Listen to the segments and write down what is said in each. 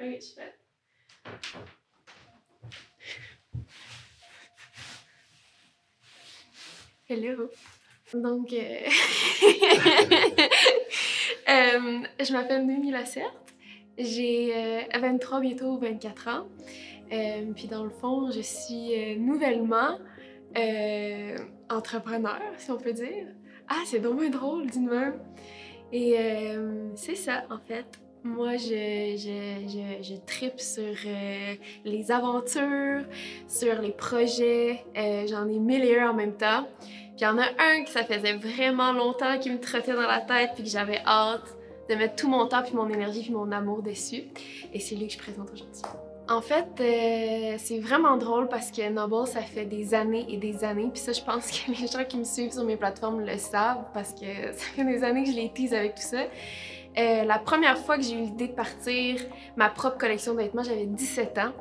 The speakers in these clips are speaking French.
Ok, je suis prête. Hello. Donc, je m'appelle Noémie Lacerte. J'ai 23, bientôt 24 ans. Puis dans le fond, je suis nouvellement entrepreneur, si on peut dire. Ah, c'est dommage drôle, dis-le même. Et c'est ça, en fait. Moi, je tripe sur les aventures, sur les projets. J'en ai mille et un en même temps. Puis il y en a un que ça faisait vraiment longtemps qui me trottait dans la tête puis que j'avais hâte de mettre tout mon temps puis mon énergie puis mon amour dessus. Et c'est lui que je présente aujourd'hui. En fait, c'est vraiment drôle parce que Noble, ça fait des années et des années. Puis ça, je pense que les gens qui me suivent sur mes plateformes le savent parce que ça fait des années que je les tease avec tout ça. La première fois que j'ai eu l'idée de partir ma propre collection de vêtements, j'avais 17 ans.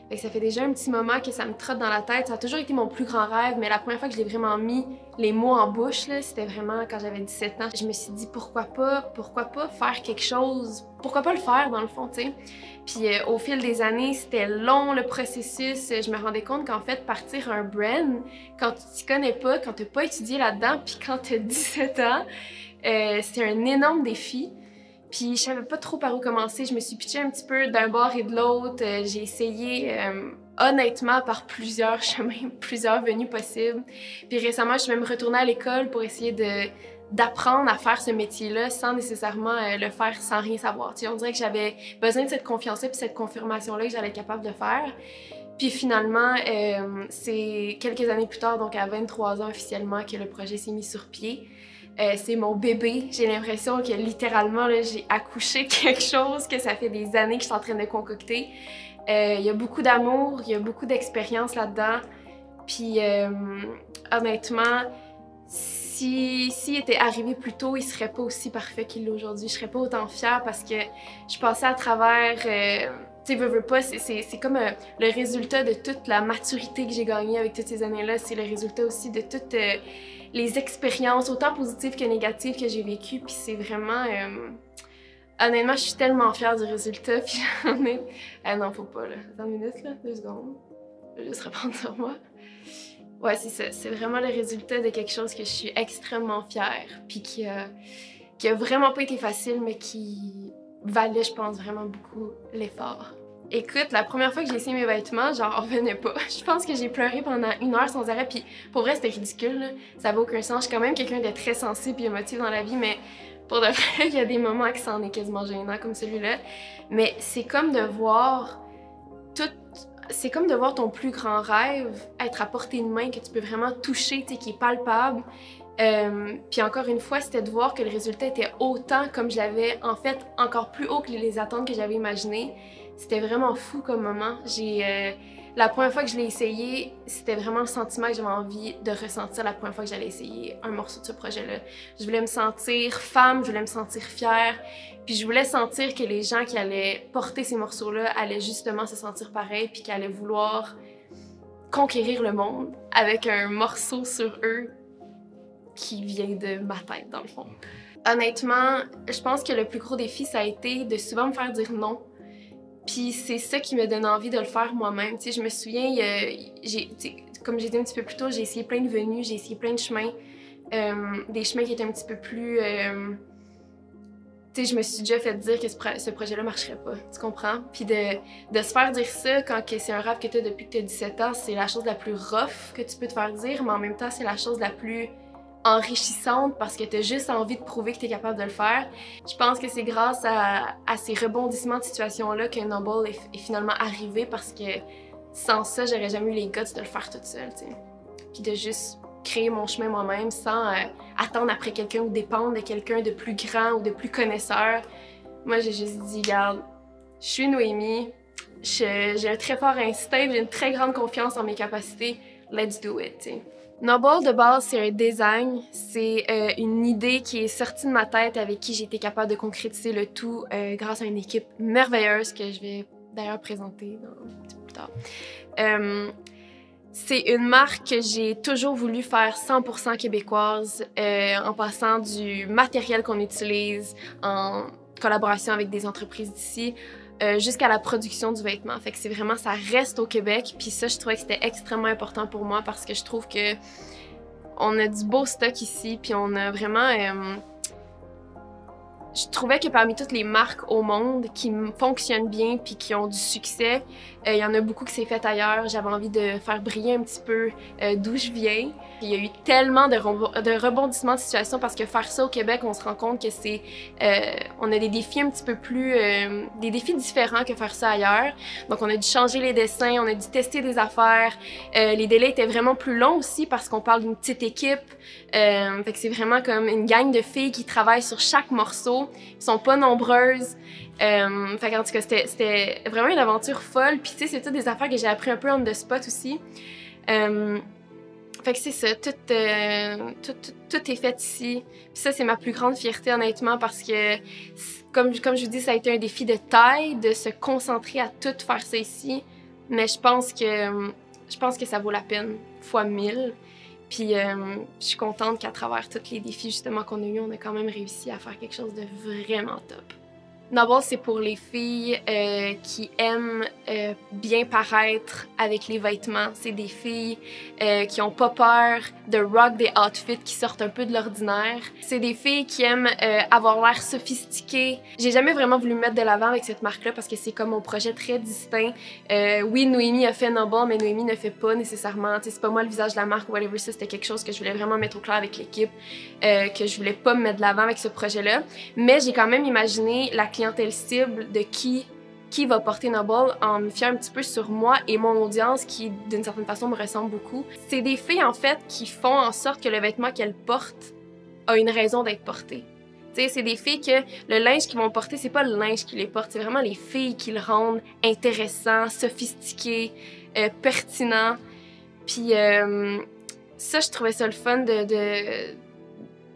Fait que ça fait déjà un petit moment que ça me trotte dans la tête. Ça a toujours été mon plus grand rêve, mais la première fois que je l'ai vraiment mis les mots en bouche, c'était vraiment quand j'avais 17 ans. Je me suis dit pourquoi pas faire quelque chose, pourquoi pas le faire dans le fond, tu sais. Puis au fil des années, c'était long le processus. Je me rendais compte qu'en fait, partir un brand, quand tu t'y connais pas, quand t'as pas étudié là-dedans, puis quand t'as 17 ans, c'est un énorme défi. Puis je savais pas trop par où commencer. Je me suis pitchée un petit peu d'un bord et de l'autre. J'ai essayé honnêtement par plusieurs chemins, plusieurs venues possibles. Puis récemment, je suis même retournée à l'école pour essayer d'apprendre à faire ce métier-là sans nécessairement le faire sans rien savoir. Tu sais, on dirait que j'avais besoin de cette confiance-là puis cette confirmation-là que j'allais être capable de faire. Puis finalement, c'est quelques années plus tard, donc à 23 ans officiellement, que le projet s'est mis sur pied. C'est mon bébé. J'ai l'impression que littéralement, j'ai accouché quelque chose que ça fait des années que je suis en train de concocter. Il y a beaucoup d'amour, il y a beaucoup d'expérience là-dedans. Puis honnêtement, s'il était arrivé plus tôt, il serait pas aussi parfait qu'il l'est aujourd'hui. Je serais pas autant fière parce que je passais à travers... tu sais, veux pas, c'est comme le résultat de toute la maturité que j'ai gagnée avec toutes ces années-là. C'est le résultat aussi de toutes les expériences, autant positives que négatives, que j'ai vécues. Puis c'est vraiment... honnêtement, je suis tellement fière du résultat. Puis j'en ai... non, faut pas, là. Attends une minute, là. 2 secondes. Je vais juste reprendre sur moi. Ouais, c'est ça. C'est vraiment le résultat de quelque chose que je suis extrêmement fière. Puis qui a vraiment pas été facile, mais qui valait, je pense, vraiment beaucoup l'effort. Écoute, la première fois que j'ai essayé mes vêtements, j'en revenais pas. Je pense que j'ai pleuré pendant 1 heure sans arrêt, puis pour vrai, c'était ridicule, là. Ça avait aucun sens. Je suis quand même quelqu'un de très sensible et émotif dans la vie, mais pour de vrai, il y a des moments que ça en est quasiment gênant, comme celui-là. Mais c'est comme de voir tout... C'est comme de voir ton plus grand rêve être à portée de main, que tu peux vraiment toucher, tu sais, qui est palpable. Puis encore une fois, c'était de voir que le résultat était autant comme je l'avais, en fait, encore plus haut que les attentes que j'avais imaginées. C'était vraiment fou comme moment. La première fois que je l'ai essayé, c'était vraiment le sentiment que j'avais envie de ressentir la première fois que j'allais essayer un morceau de ce projet-là. Je voulais me sentir femme, je voulais me sentir fière, puis je voulais sentir que les gens qui allaient porter ces morceaux-là allaient justement se sentir pareil, puis qu'ils allaient vouloir conquérir le monde avec un morceau sur eux qui vient de ma tête, dans le fond. Honnêtement, je pense que le plus gros défi, ça a été de souvent me faire dire non. Puis c'est ça qui me donne envie de le faire moi-même. Tu sais, je me souviens, comme j'ai dit un petit peu plus tôt, j'ai essayé plein de venues, j'ai essayé plein de chemins. Des chemins qui étaient un petit peu plus... tu sais, je me suis déjà fait dire que ce projet-là marcherait pas, tu comprends? Puis de se faire dire ça quand c'est un rêve que tu as depuis que tu as 17 ans, c'est la chose la plus rough que tu peux te faire dire, mais en même temps, c'est la chose la plus enrichissante parce que tu as juste envie de prouver que tu es capable de le faire. Je pense que c'est grâce à ces rebondissements de situation-là que Noble est finalement arrivé parce que sans ça, j'aurais jamais eu les guts de le faire toute seule, tu sais. Puis de juste créer mon chemin moi-même sans attendre après quelqu'un ou dépendre de quelqu'un de plus grand ou de plus connaisseur. Moi, j'ai juste dit, regarde, je suis Noémie, j'ai un très fort instinct, j'ai une très grande confiance en mes capacités, let's do it, tu sais. Noble, de base, c'est un design. C'est une idée qui est sortie de ma tête avec qui j'ai été capable de concrétiser le tout grâce à une équipe merveilleuse que je vais d'ailleurs présenter un petit peu plus tard. C'est une marque que j'ai toujours voulu faire 100% québécoise, en passant du matériel qu'on utilise, en collaboration avec des entreprises d'ici, jusqu'à la production du vêtement. Fait que c'est vraiment, ça reste au Québec. Puis ça, je trouvais que c'était extrêmement important pour moi parce que je trouve que on a du beau stock ici, puis on a vraiment... je trouvais que parmi toutes les marques au monde qui fonctionnent bien puis qui ont du succès, il y en a beaucoup qui s'est fait ailleurs. J'avais envie de faire briller un petit peu d'où je viens. Puis il y a eu tellement de rebondissements de situation parce que faire ça au Québec, on se rend compte que c'est... on a des défis un petit peu plus... des défis différents que faire ça ailleurs. Donc on a dû changer les dessins, on a dû tester des affaires. Les délais étaient vraiment plus longs aussi parce qu'on parle d'une petite équipe. Fait que c'est vraiment comme une gang de filles qui travaillent sur chaque morceau. Ils sont pas nombreuses. Fait qu'en tout cas, c'était vraiment une aventure folle. Puis tu sais, c'est toutes des affaires que j'ai appris un peu on the spot aussi. Fait que c'est ça, tout est fait ici. Puis ça, c'est ma plus grande fierté, honnêtement, parce que, comme je vous dis, ça a été un défi de taille, de se concentrer à tout faire ça ici. Mais je pense que ça vaut la peine, fois 1000. Puis je suis contente qu'à travers tous les défis justement qu'on a eu, on a quand même réussi à faire quelque chose de vraiment top. Noble, c'est pour les filles qui aiment bien paraître avec les vêtements. C'est des filles qui ont pas peur de rock des outfits qui sortent un peu de l'ordinaire. C'est des filles qui aiment avoir l'air sophistiquées. J'ai jamais vraiment voulu me mettre de l'avant avec cette marque-là parce que c'est comme mon projet très distinct. Oui, Noémie a fait Noble, mais Noémie ne fait pas nécessairement. C'est pas moi le visage de la marque ou whatever. Ça, c'était quelque chose que je voulais vraiment mettre au clair avec l'équipe, que je voulais pas me mettre de l'avant avec ce projet-là. Mais j'ai quand même imaginé la clientèle cible de qui va porter Noble en me fiant un petit peu sur moi et mon audience qui, d'une certaine façon, me ressemble beaucoup. C'est des filles, en fait, qui font en sorte que le vêtement qu'elles portent a une raison d'être porté. T'sais, c'est des filles que le linge qu'ils vont porter, c'est pas le linge qui les porte, c'est vraiment les filles qui le rendent intéressant, sophistiqué, pertinent. Puis ça, je trouvais ça le fun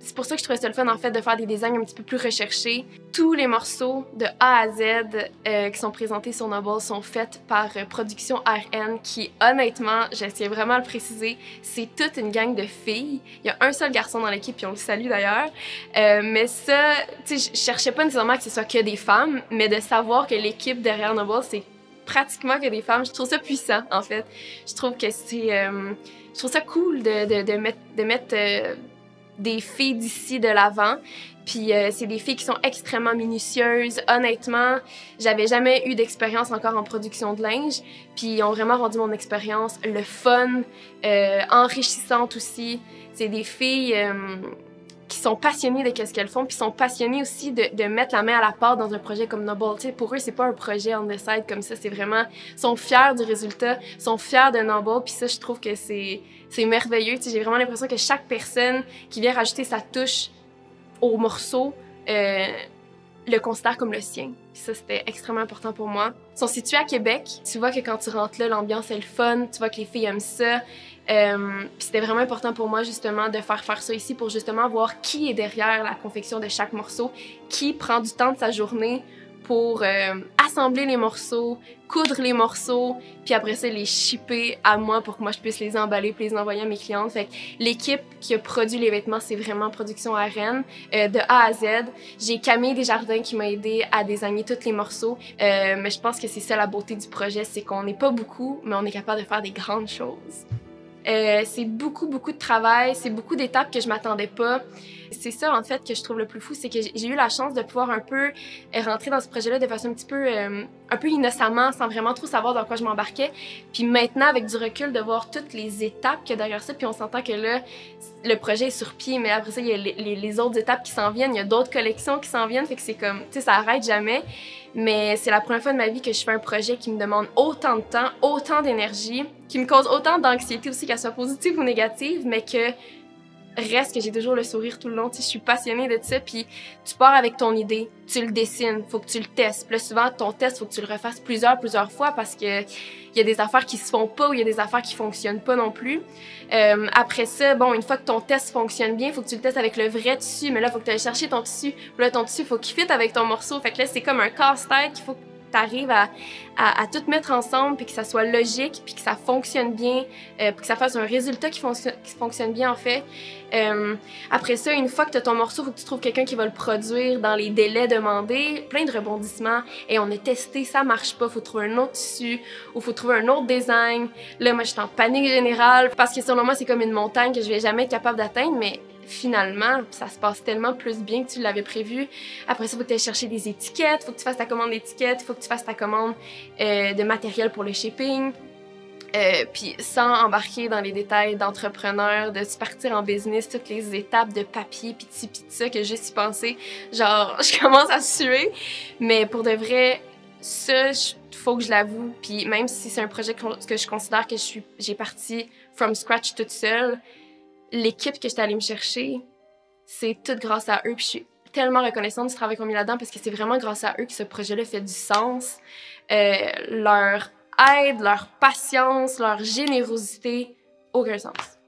c'est pour ça que je trouvais ça le fun, en fait, de faire des designs un petit peu plus recherchés. Tous les morceaux de A à Z qui sont présentés sur Noble sont faits par Production RN, qui, honnêtement, je tiens vraiment à le préciser, c'est toute une gang de filles. Il y a un seul garçon dans l'équipe, puis on le salue d'ailleurs. Mais ça, tu sais, je cherchais pas nécessairement que ce soit que des femmes, mais de savoir que l'équipe derrière Noble, c'est pratiquement que des femmes, je trouve ça puissant, en fait. Je trouve que c'est... je trouve ça cool de mettre des filles d'ici de l'avant. Puis c'est des filles qui sont extrêmement minutieuses. Honnêtement, j'avais jamais eu d'expérience encore en production de linge. Puis ils ont vraiment rendu mon expérience le fun, enrichissante aussi. C'est des filles qui sont passionnées de ce qu'elles font, puis sont passionnées aussi de mettre la main à la pâte dans un projet comme Noble. Tu sais, pour eux, c'est pas un projet on the side comme ça, c'est vraiment... Ils sont fiers du résultat, sont fiers de Noble, puis ça, je trouve que c'est merveilleux. Tu sais, j'ai vraiment l'impression que chaque personne qui vient rajouter sa touche au morceau le considère comme le sien. Puis ça, c'était extrêmement important pour moi. Ils sont situés à Québec. Tu vois que quand tu rentres là, l'ambiance est le fun, tu vois que les filles aiment ça. Puis c'était vraiment important pour moi justement de faire ça ici pour justement voir qui est derrière la confection de chaque morceau, qui prend du temps de sa journée pour assembler les morceaux, coudre les morceaux, puis après ça les shipper à moi pour que moi je puisse les emballer puis les envoyer à mes clientes. Fait que l'équipe qui a produit les vêtements, c'est vraiment Production RN, de A à Z. J'ai Camille Desjardins qui m'a aidé à designer tous les morceaux, mais je pense que c'est ça la beauté du projet, c'est qu'on n'est pas beaucoup, mais on est capable de faire des grandes choses. C'est beaucoup de travail, c'est beaucoup d'étapes que je m'attendais pas. C'est ça, en fait, que je trouve le plus fou, c'est que j'ai eu la chance de pouvoir un peu rentrer dans ce projet-là de façon un peu innocemment, sans vraiment trop savoir dans quoi je m'embarquais. Puis maintenant, avec du recul, de voir toutes les étapes qu'il y a derrière ça, puis on s'entend que là, le projet est sur pied, mais après ça, il y a les autres étapes qui s'en viennent, il y a d'autres collections qui s'en viennent, fait que c'est comme, tu sais, ça arrête jamais. Mais c'est la première fois de ma vie que je fais un projet qui me demande autant de temps, autant d'énergie, qui me cause autant d'anxiété aussi, qu'elle soit positive ou négative, mais que reste que j'ai toujours le sourire tout le long. Tu sais, je suis passionnée de ça, puis tu pars avec ton idée, tu le dessines, faut que tu le testes. Puis là, souvent, ton test, faut que tu le refasses plusieurs fois parce que il y a des affaires qui se font pas ou il y a des affaires qui fonctionnent pas non plus. Après ça, bon, une fois que ton test fonctionne bien, faut que tu le testes avec le vrai tissu, mais là, faut que tu ailles chercher ton tissu. Puis là, ton tissu, faut qu'il fitte avec ton morceau. Fait que là, c'est comme un casse-tête qu'il faut t'arrives à tout mettre ensemble, puis que ça soit logique, puis que ça fonctionne bien, puis que ça fasse un résultat qui fonctionne bien, en fait. Après ça, une fois que tu as ton morceau, il faut que tu trouves quelqu'un qui va le produire dans les délais demandés. Plein de rebondissements. Et on a testé, ça marche pas, faut trouver un autre tissu, ou faut trouver un autre design. Là, moi, je suis en panique générale, parce que selon moi, c'est comme une montagne que je vais jamais être capable d'atteindre, mais finalement, ça se passe tellement plus bien que tu l'avais prévu. Après ça, il faut que tu ailles chercher des étiquettes, il faut que tu fasses ta commande d'étiquettes, il faut que tu fasses ta commande de matériel pour le shipping. Puis sans embarquer dans les détails d'entrepreneur, de se partir en business, toutes les étapes de papier, pis de ça, que juste y penser, genre, je commence à suer. Mais pour de vrai, ça, faut que je l'avoue. Puis même si c'est un projet que je considère que j'ai parti from scratch toute seule, l'équipe que j'étais allée me chercher, c'est tout grâce à eux. Puis je suis tellement reconnaissante du travail qu'on a mis là-dedans parce que c'est vraiment grâce à eux que ce projet-là fait du sens. Leur aide, leur patience, leur générosité, aucun sens.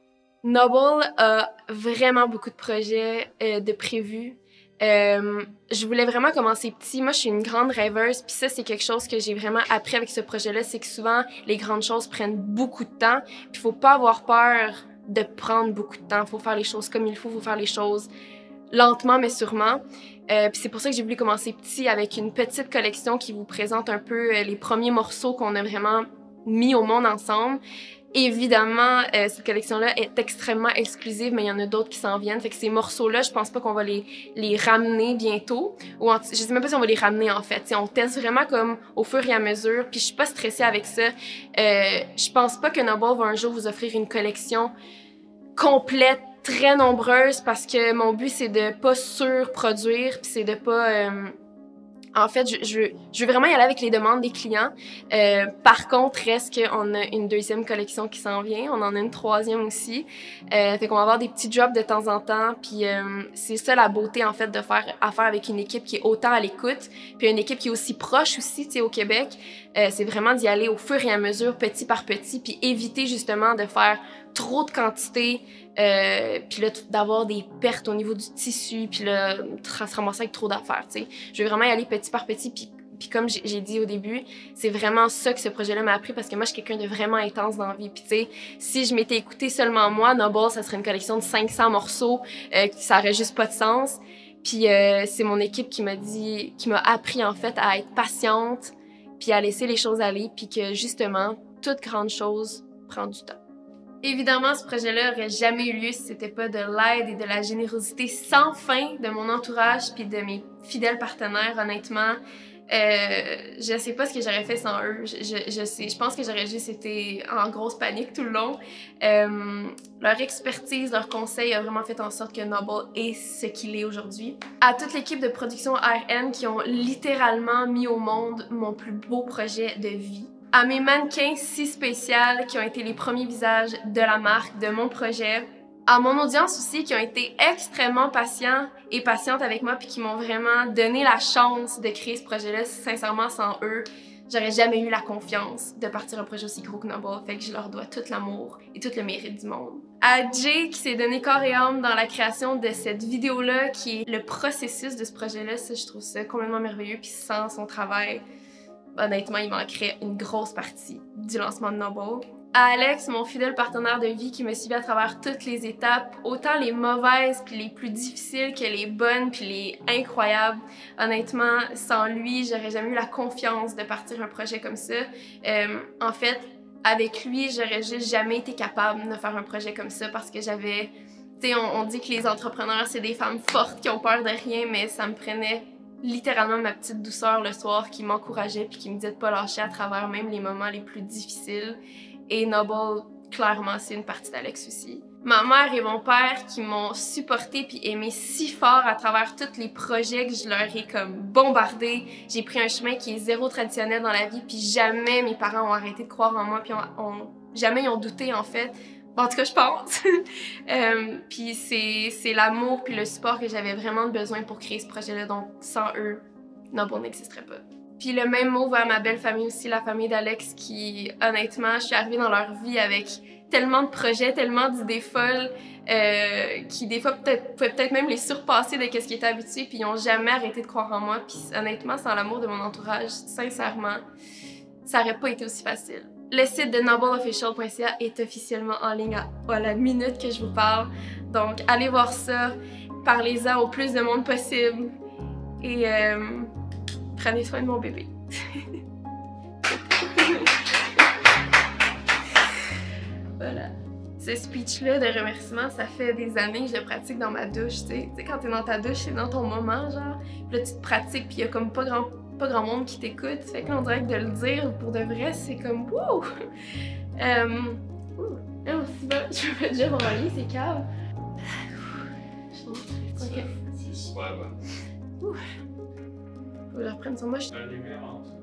Noble a vraiment beaucoup de projets de prévus. Je voulais vraiment commencer petit. Moi, je suis une grande rêveuse, puis ça, c'est quelque chose que j'ai vraiment appris avec ce projet-là, c'est que souvent, les grandes choses prennent beaucoup de temps, puis faut pas avoir peur de prendre beaucoup de temps. Faut faire les choses comme il faut faire les choses lentement mais sûrement. Puis c'est pour ça que j'ai voulu commencer petit avec une petite collection qui vous présente un peu les premiers morceaux qu'on a vraiment mis au monde ensemble. Évidemment, cette collection-là est extrêmement exclusive, mais il y en a d'autres qui s'en viennent. Fait que ces morceaux-là, je pense pas qu'on va les ramener bientôt. Je sais même pas si on va les ramener, en fait. T'sais, on teste vraiment comme au fur et à mesure, puis je suis pas stressée avec ça. Je pense pas que Noble va un jour vous offrir une collection complète, très nombreuse, parce que mon but, c'est de pas surproduire, puis c'est de pas... En fait, je veux vraiment y aller avec les demandes des clients. Par contre, reste qu'on a une deuxième collection qui s'en vient. On en a une troisième aussi. Fait qu'on va avoir des petits drops de temps en temps. Puis c'est ça la beauté, en fait, de faire affaire avec une équipe qui est autant à l'écoute. Puis une équipe qui est aussi proche aussi, tu sais, au Québec. C'est vraiment d'y aller au fur et à mesure, petit par petit, puis éviter justement de faire trop de quantité, puis là, d'avoir des pertes au niveau du tissu, puis là, se ramasser avec trop d'affaires, tu sais. Je veux vraiment y aller petit par petit, puis comme j'ai dit au début, c'est vraiment ça que ce projet-là m'a appris, parce que moi, je suis quelqu'un de vraiment intense dans la vie. Puis tu sais, si je m'étais écoutée seulement moi, Noble, ça serait une collection de 500 morceaux, ça aurait juste pas de sens. Puis c'est mon équipe qui m'a appris, en fait, à être patiente, puis à laisser les choses aller, puis que justement, toute grande chose prend du temps. Évidemment, ce projet-là aurait jamais eu lieu si c'était pas de l'aide et de la générosité sans fin de mon entourage puis de mes fidèles partenaires, honnêtement. Je sais pas ce que j'aurais fait sans eux. Je pense que j'aurais juste été en grosse panique tout le long. Leur expertise, leur conseil a vraiment fait en sorte que Noble est ce qu'il est aujourd'hui. À toute l'équipe de production RN qui ont littéralement mis au monde mon plus beau projet de vie. À mes mannequins si spéciales qui ont été les premiers visages de la marque, de mon projet. À mon audience aussi qui ont été extrêmement patients et patientes avec moi puis qui m'ont vraiment donné la chance de créer ce projet-là. Sincèrement, sans eux, j'aurais jamais eu la confiance de partir un projet aussi gros que Noble. Fait que je leur dois tout l'amour et tout le mérite du monde. À Jay qui s'est donné corps et âme dans la création de cette vidéo-là qui est le processus de ce projet-là, ça, je trouve ça complètement merveilleux. Puis sans son travail, honnêtement, il manquerait une grosse partie du lancement de Noble. À Alex, mon fidèle partenaire de vie qui me suivait à travers toutes les étapes, autant les mauvaises puis les plus difficiles que les bonnes puis les incroyables. Honnêtement, sans lui, j'aurais jamais eu la confiance de partir un projet comme ça. En fait, avec lui, j'aurais juste jamais été capable de faire un projet comme ça parce que j'avais... Tu sais, on dit que les entrepreneurs, c'est des femmes fortes qui ont peur de rien, mais ça me prenait littéralement ma petite douceur le soir qui m'encourageait puis qui me disait de pas lâcher à travers même les moments les plus difficiles. Et Noble, clairement, c'est une partie d'Alex aussi. Ma mère et mon père qui m'ont supporté puis aimé si fort à travers tous les projets que je leur ai comme bombardé. J'ai pris un chemin qui est zéro traditionnel dans la vie puis jamais mes parents ont arrêté de croire en moi puis jamais ils ont douté en fait. En tout cas, je pense. Puis c'est l'amour puis le support que j'avais vraiment besoin pour créer ce projet-là. Donc, sans eux, Noble n'existerait pas. Puis le même mot va à ma belle famille aussi, la famille d'Alex qui, honnêtement, je suis arrivée dans leur vie avec tellement de projets, tellement d'idées folles qui des fois pouvaient peut-être même les surpasser de ce qu'ils étaient habitués, puis ils n'ont jamais arrêté de croire en moi. Puis honnêtement, sans l'amour de mon entourage, sincèrement, ça aurait pas été aussi facile. Le site de nobleofficial.ca est officiellement en ligne à la minute que je vous parle. Donc allez voir ça, parlez-en au plus de monde possible et prenez soin de mon bébé. Voilà. Ce speech-là de remerciement, ça fait des années que je le pratique dans ma douche, tu sais. Tu sais, quand t'es dans ta douche, c'est dans ton moment, genre. Puis là, tu te pratiques, puis il y a comme pas grand monde qui t'écoute. Fait que là, on dirait que de le dire pour de vrai, c'est comme wouh! Je vais déjà m'envoyer, c'est calme. Ok. C'est super bon. Faut que je reprenne sur moi. Un numéro en dessous.